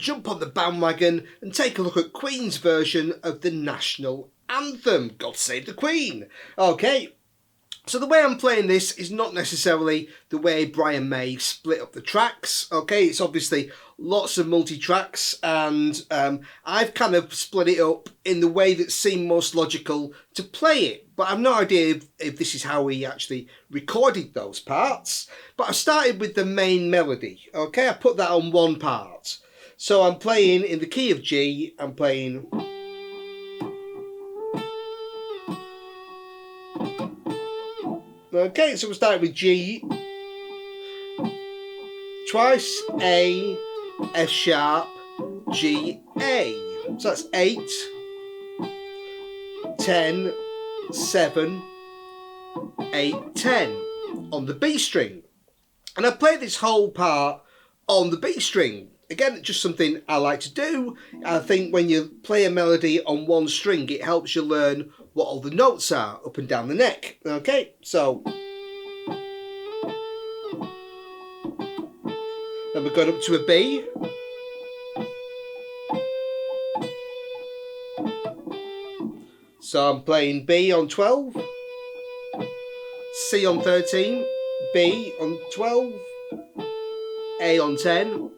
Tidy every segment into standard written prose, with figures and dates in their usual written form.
jump on the bandwagon and take a look at Queen's version of the national anthem, God Save the Queen. Okay, so the way I'm playing this is not necessarily the way Brian May split up the tracks. Okay, it's obviously lots of multi-tracks, and I've kind of split it up in the way that seemed most logical to play it. But I've no idea if this is how he actually recorded those parts. But I started with the main melody. Okay, I put that on one part. So I'm playing in the key of G. I'm playing... Okay, so we're starting with G, twice A, F sharp, G, A. So that's 8, 10, 7, 8, 10 on the B string. And I play this whole part on the B string. Again, it's just something I like to do. I think when you play a melody on one string, it helps you learn what all the notes are up and down the neck. Okay, so then we're going up to a B. So I'm playing B on 12, C on 13, B on 12, A on 10,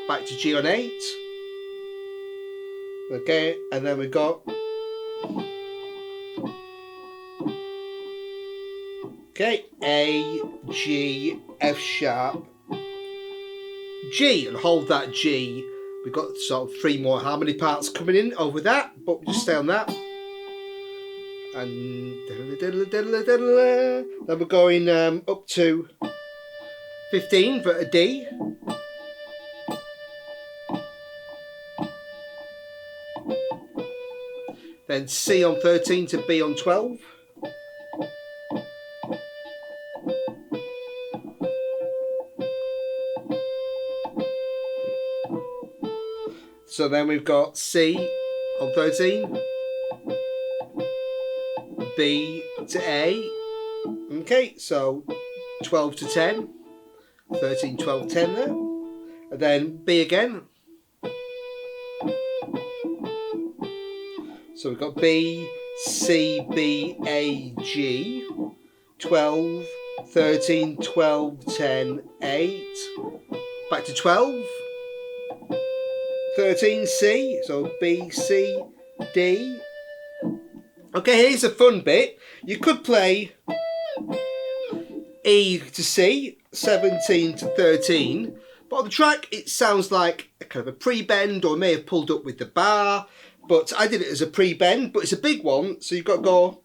back to G on 8. Okay, and then we've got A, G, F sharp, G, and hold that G. We've got sort of 3 more harmony parts coming in over that, but we'll just stay on that. And then we're going up to 15 for a D. Then C on 13 to B on 12. So then we've got C on 13, B to A. Okay, so 12 to 10, 13, 12, 10 there. And then B again. So we've got B, C, B, A, G, 12, 13, 12, 10, 8. Back to 12. 13, C, so B, C, D. Okay, here's a fun bit. You could play E to C, 17 to 13, but on the track it sounds like a kind of a pre-bend, or may have pulled up with the bar, but I did it as a pre-bend, but it's a big one, so you've got to go...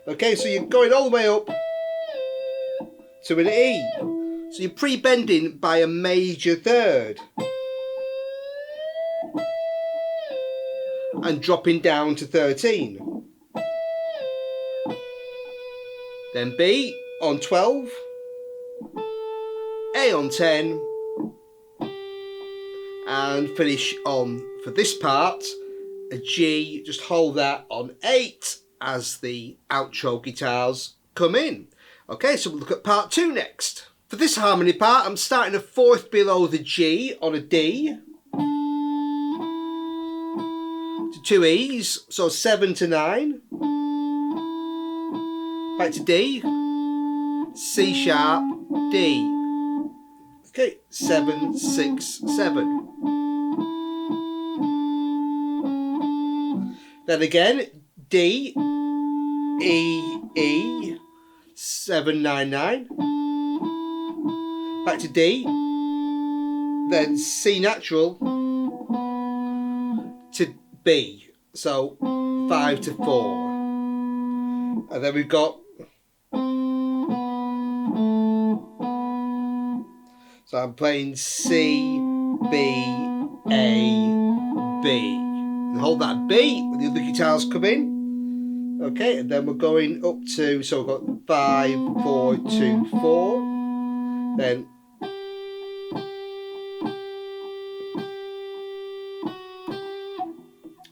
Okay, so you're going all the way up to an E. So you're pre-bending by a major third. And dropping down to 13. Then B on 12, A on 10, and finish on, for this part, a G. Just hold that on 8 as the outro guitars come in. Okay, so we'll look at part 2 next. For this harmony part, I'm starting a 4th below the G on a D. 2 E's, so 7 to 9. Back to D, C sharp, D. Okay, 7, 6, 7. Then again, D, E, E, 7, 9, 9. Back to D, then C natural to B, so 5 to 4. And then we've got, so I'm playing C, B, A, B. And hold that B when the other guitars come in. Okay, and then we're going up to, so we've got 5, 4, 2, 4. Then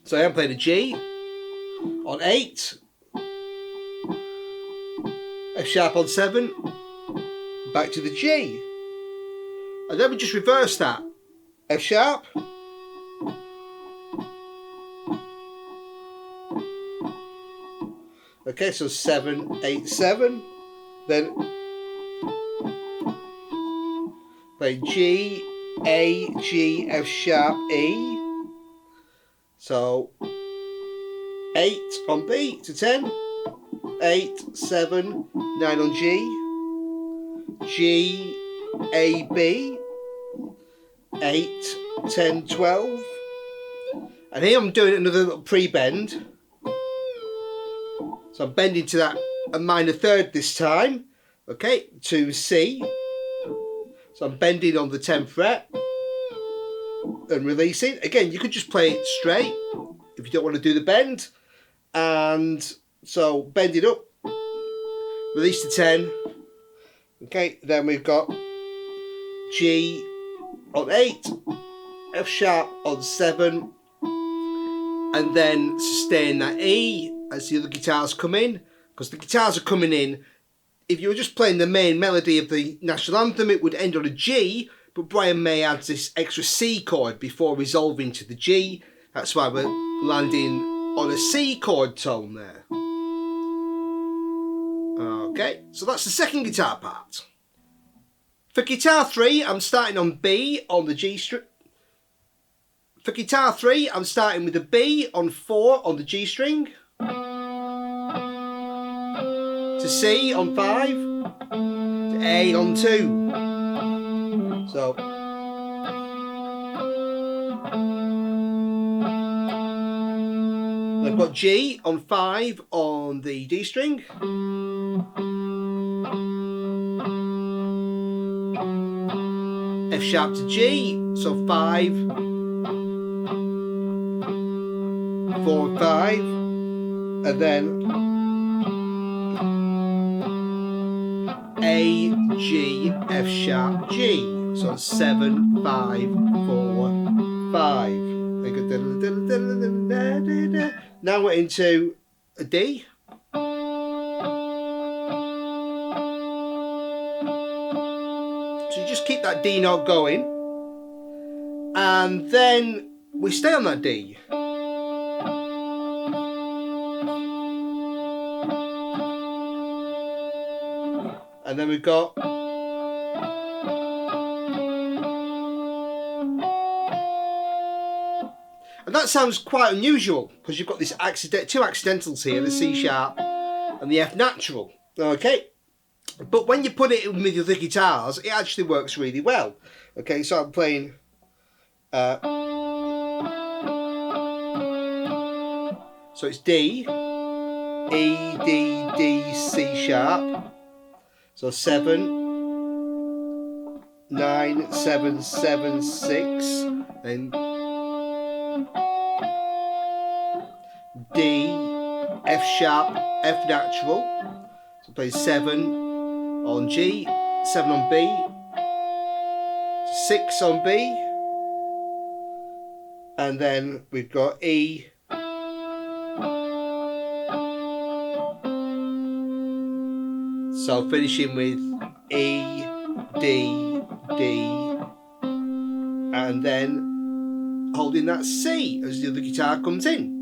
so I am playing a G on 8, F sharp on 7, back to the G. And then we just reverse that. F sharp. Okay, so 7, 8, 7. Then play G, A, G, F sharp, E. So 8 on B to 10. 8, 7, 9 on G. G, A, B. 8, 10, 12. And here I'm doing another little pre-bend. So I'm bending to that a minor third this time. Okay, to C. So I'm bending on the 10th fret and releasing. Again, you could just play it straight if you don't want to do the bend. And so bend it up, release to 10. Okay, then we've got G on 8, F sharp on 7, and then sustain that E as the other guitars come in, because the guitars are coming in. If you were just playing the main melody of the national anthem, it would end on a G, but Brian May adds this extra C chord before resolving to the G. That's why we're landing on a C chord tone there. Okay, so that's the second guitar part. For guitar 3, I'm starting on B on the G string. For guitar 3, I'm starting with a B on 4 on the G string. To C on 5. To A on 2. So I've got G on 5 on the D string. F sharp to G, so 5, 4, 5, and then A, G, F sharp, G, so 7, 5, 4, 5. Now we're into a D. So you just keep that D note going, and then we stay on that D. And then we've got and that sounds quite unusual because you've got this two accidentals here, the C sharp and the F natural. Okay. But when you put it in with the other guitars, it actually works really well. Okay, so I'm playing so it's D, E, D, D, C sharp. So 7, 9, 7, 7, 6, and D, F sharp, F natural. So play 7 on G, 7 on B, 6 on B, and then we've got E, so finishing with E, D, D, and then holding that C as the other guitar comes in.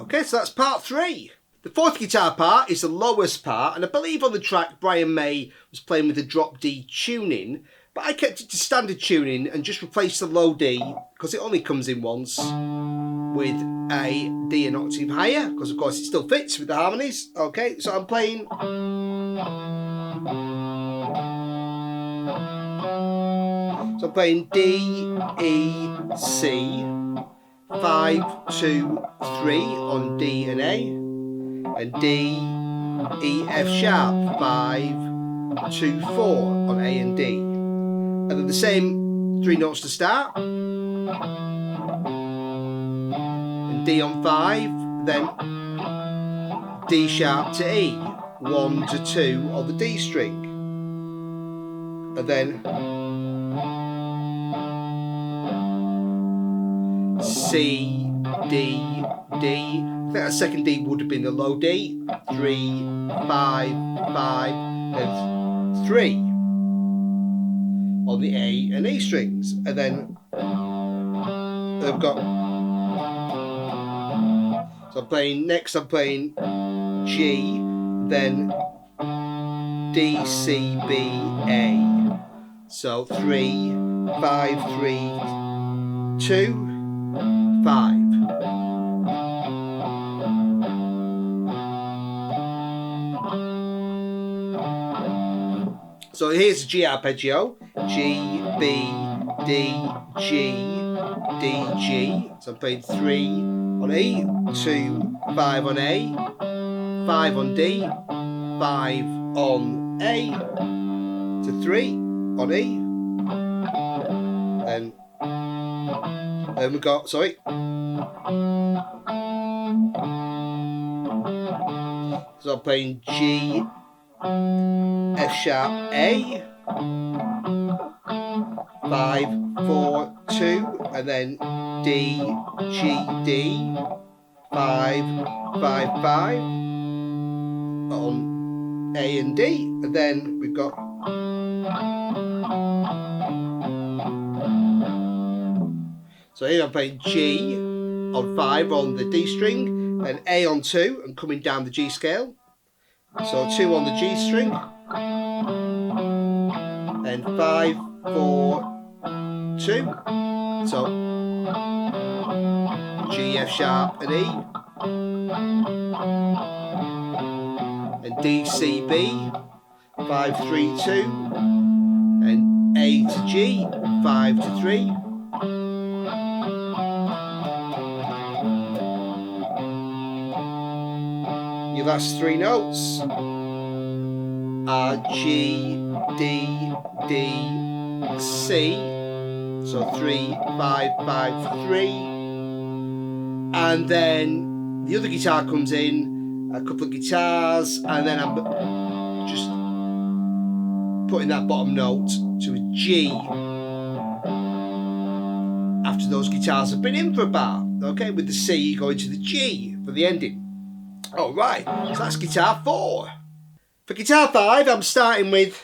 Okay, so that's part 3. The fourth guitar part is the lowest part, and I believe on the track Brian May was playing with a drop D tuning, but I kept it to standard tuning and just replaced the low D because it only comes in once with a D an octave higher, because of course it still fits with the harmonies. Okay, so I'm playing D, E, C, 5, 2, 3 on D and A, and D, E, F sharp, 5, 2, 4 on A and D. And then the same 3 notes to start. And D on 5, then D sharp to E, 1 to 2 on the D string. And then C, D, D. I think that second D would have been the low D. 3, 5, 5, and 3. on the A and E strings, and then I've got. So I'm playing G, then D, C, B, A. So 3, 5, 3, 2, 5. So here's the G arpeggio. G, B, D, G, D, G. So I'm playing 3 on E, 2, 5 on A, 5 on D, 5 on A, to 3 on E. Then we've got, sorry. So I'm playing G, F sharp, A, 5, 4, 2, and then D, G, D, 5, 5, 5 on A and D, and then we've got so here I'm playing G on 5 on the D string, and A on 2 and coming down the G scale. So 2 on the G string, and 5, 4, 2. So G, F sharp and E, and D, C, B, 5, 3, 2, and A to G, 5 to 3. Your last 3 notes are G, D, D, C. So 3, 5, 5, 3. And then the other guitar comes in, a couple of guitars, and then I'm just putting that bottom note to a G after those guitars have been in for a bar. Okay, with the C going to the G for the ending. Alright, so that's guitar 4. For guitar 5, I'm starting with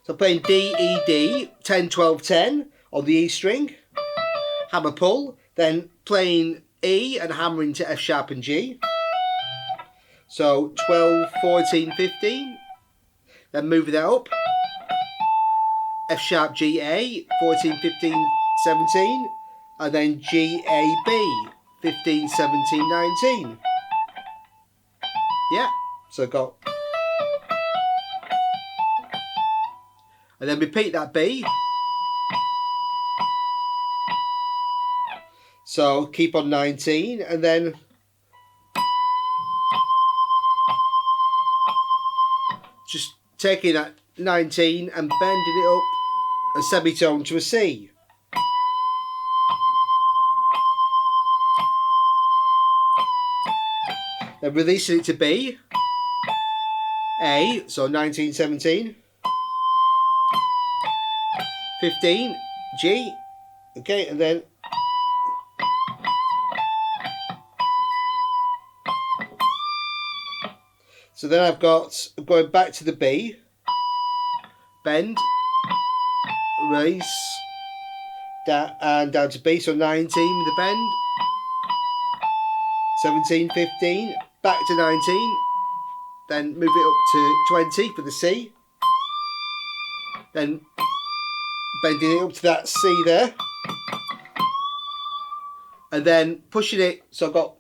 so I'm playing D, E, D, 10, 12, 10 on the E string, hammer pull, then playing E and hammering to F sharp and G. So 12, 14, 15, then moving that up, F sharp, G, A, 14, 15, 17, and then G, A, B, 15, 17, 19. Yeah, so got, and then repeat that B. So keep on 19, and then just taking that 19 and bending it up a semitone to a C. Then releasing it to B, A, so 19, 17, 15, G, okay, and then so then I've got, going back to the B, bend, release, down, and down to B, so 19 with the bend, 17, 15, back to 19, then move it up to 20 for the C, then bending it up to that C there, and then pushing it, so I've got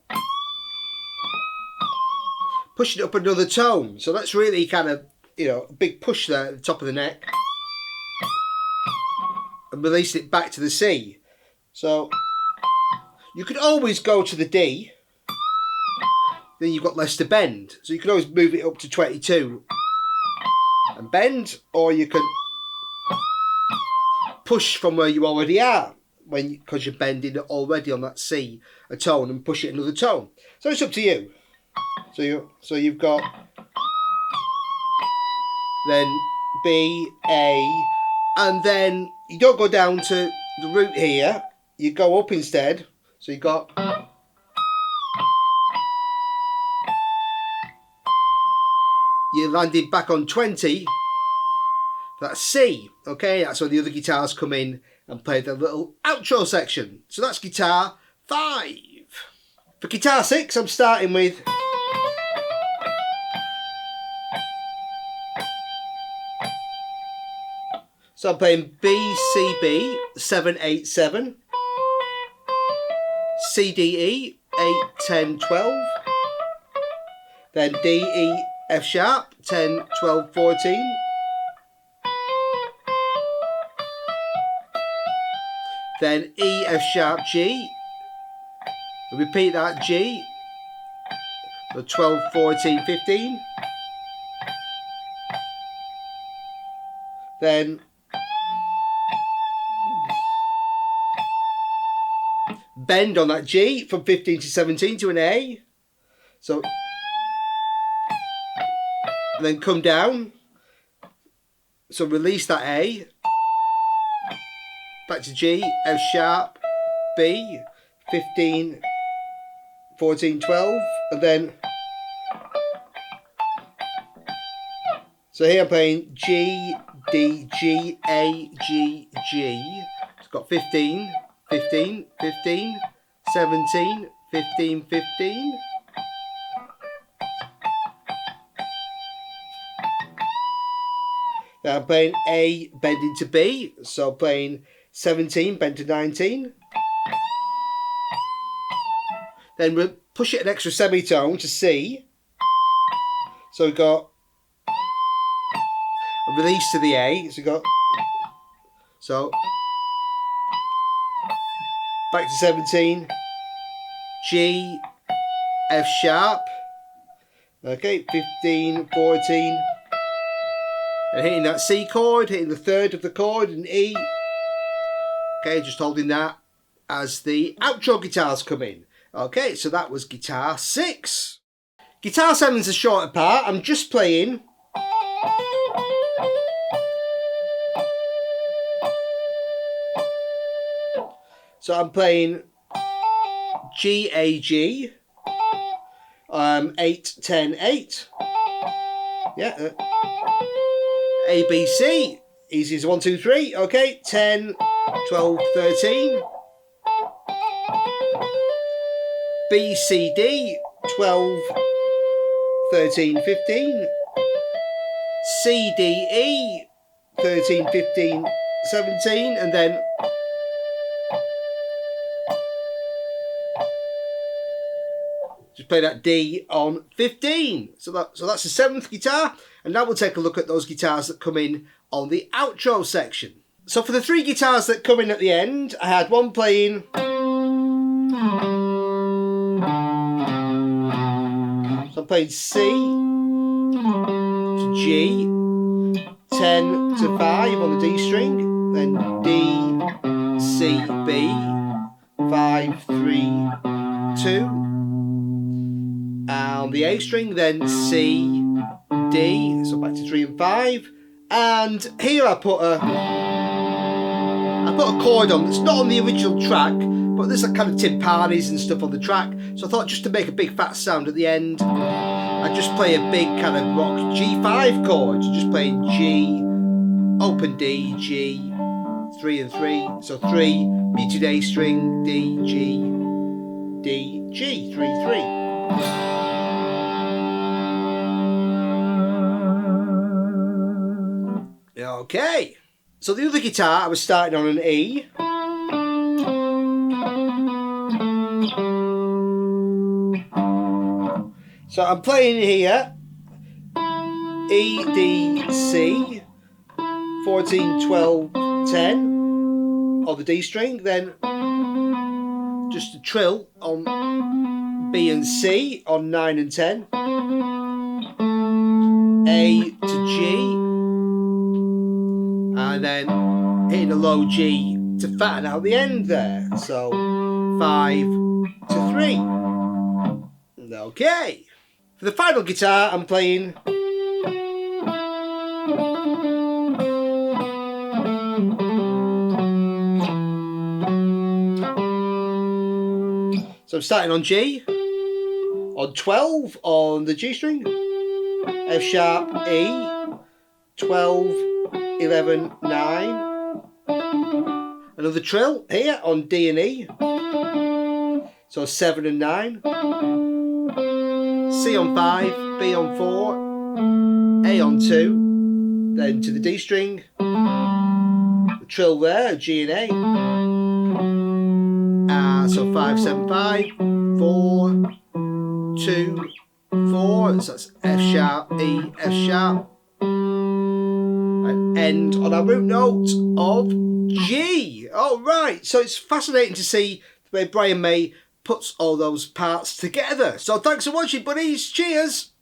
pushing it up another tone, so that's really kind of, you know, a big push there at the top of the neck, and release it back to the C. So you could always go to the D, then you've got less to bend, so you can always move it up to 22 and bend, or you can push from where you already are because you're bending it already on that C a tone, and push it another tone. So it's up to you. So you've got then B, A, and then you don't go down to the root here, you go up instead. So you've got landing back on 20. That's C. Okay, that's where the other guitars come in and play the little outro section. So that's guitar 5. For guitar 6, I'm starting with so I'm playing B, C, B, 7, 8, 7, C, D, E, 8, 10, 12, then D, E, F sharp, 10, 12, 14, then E, F sharp, G, repeat that, G, so 12, 14, 15, then bend on that G from 15 to 17 to an A, so and then come down, so release that A, back to G, F sharp, B, 15, 14, 12, and then so here I'm playing G, D, G, A, G, G. It's got 15, 15, 15, 17, 15, 15. Now I'm playing A, bending to B, so playing 17, bend to 19. Then we'll push it an extra semitone to C. So we've got a release to the A. So we've got, so back to 17, G, F sharp, okay, 15, 14, and hitting that C chord, hitting the third of the chord, and E, okay, just holding that as the outro guitars come in. Okay, so that was guitar 6. Guitar 7 is a shorter part. I'm just playing so I'm playing G, A, G, 8, 10, 8. Yeah. A, B, C. Easy as 1, 2, 3. Okay. 10, 12, 13. B, C, D. 12, 13, 15. C, D, E. 13, 15, 17. And then just play that D on 15. So that's the 7th guitar. And now we'll take a look at those guitars that come in on the outro section. So for the 3 guitars that come in at the end, I had one playing so I'm playing C to G, 10 to 5 on the D string, then D, C, B, 5, 3, 2. On the A string, then C, D, so back to 3 and 5. And here I put a chord on that's not on the original track, but there's a kind of timpanis and stuff on the track. So I thought just to make a big fat sound at the end, I'd just play a big kind of rock G5 chord. So just playing G, open D, G, 3 and 3. So 3, muted A string, D, G, D, G, 3, 3. Okay, so the other guitar I was starting on an E. So I'm playing here E, D, C, 14, 12, 10 on the D string, then just a trill on B and C on 9 and 10, A to G, and then hitting a low G to fatten out the end there. So 5 to 3. Okay. For the final guitar, I'm playing so I'm starting on G, on 12 on the G string, F sharp, E, 12, 11, 9. Another trill here on D and E. So 7 and 9. C on 5, B on 4, A on 2, then to the D string. The trill there, G and A. So 5, 7, 5, 4, 2, 4. So that's F sharp, E, F sharp. And end on our root note of G. All right. So it's fascinating to see the way Brian May puts all those parts together. So thanks for watching, buddies. Cheers.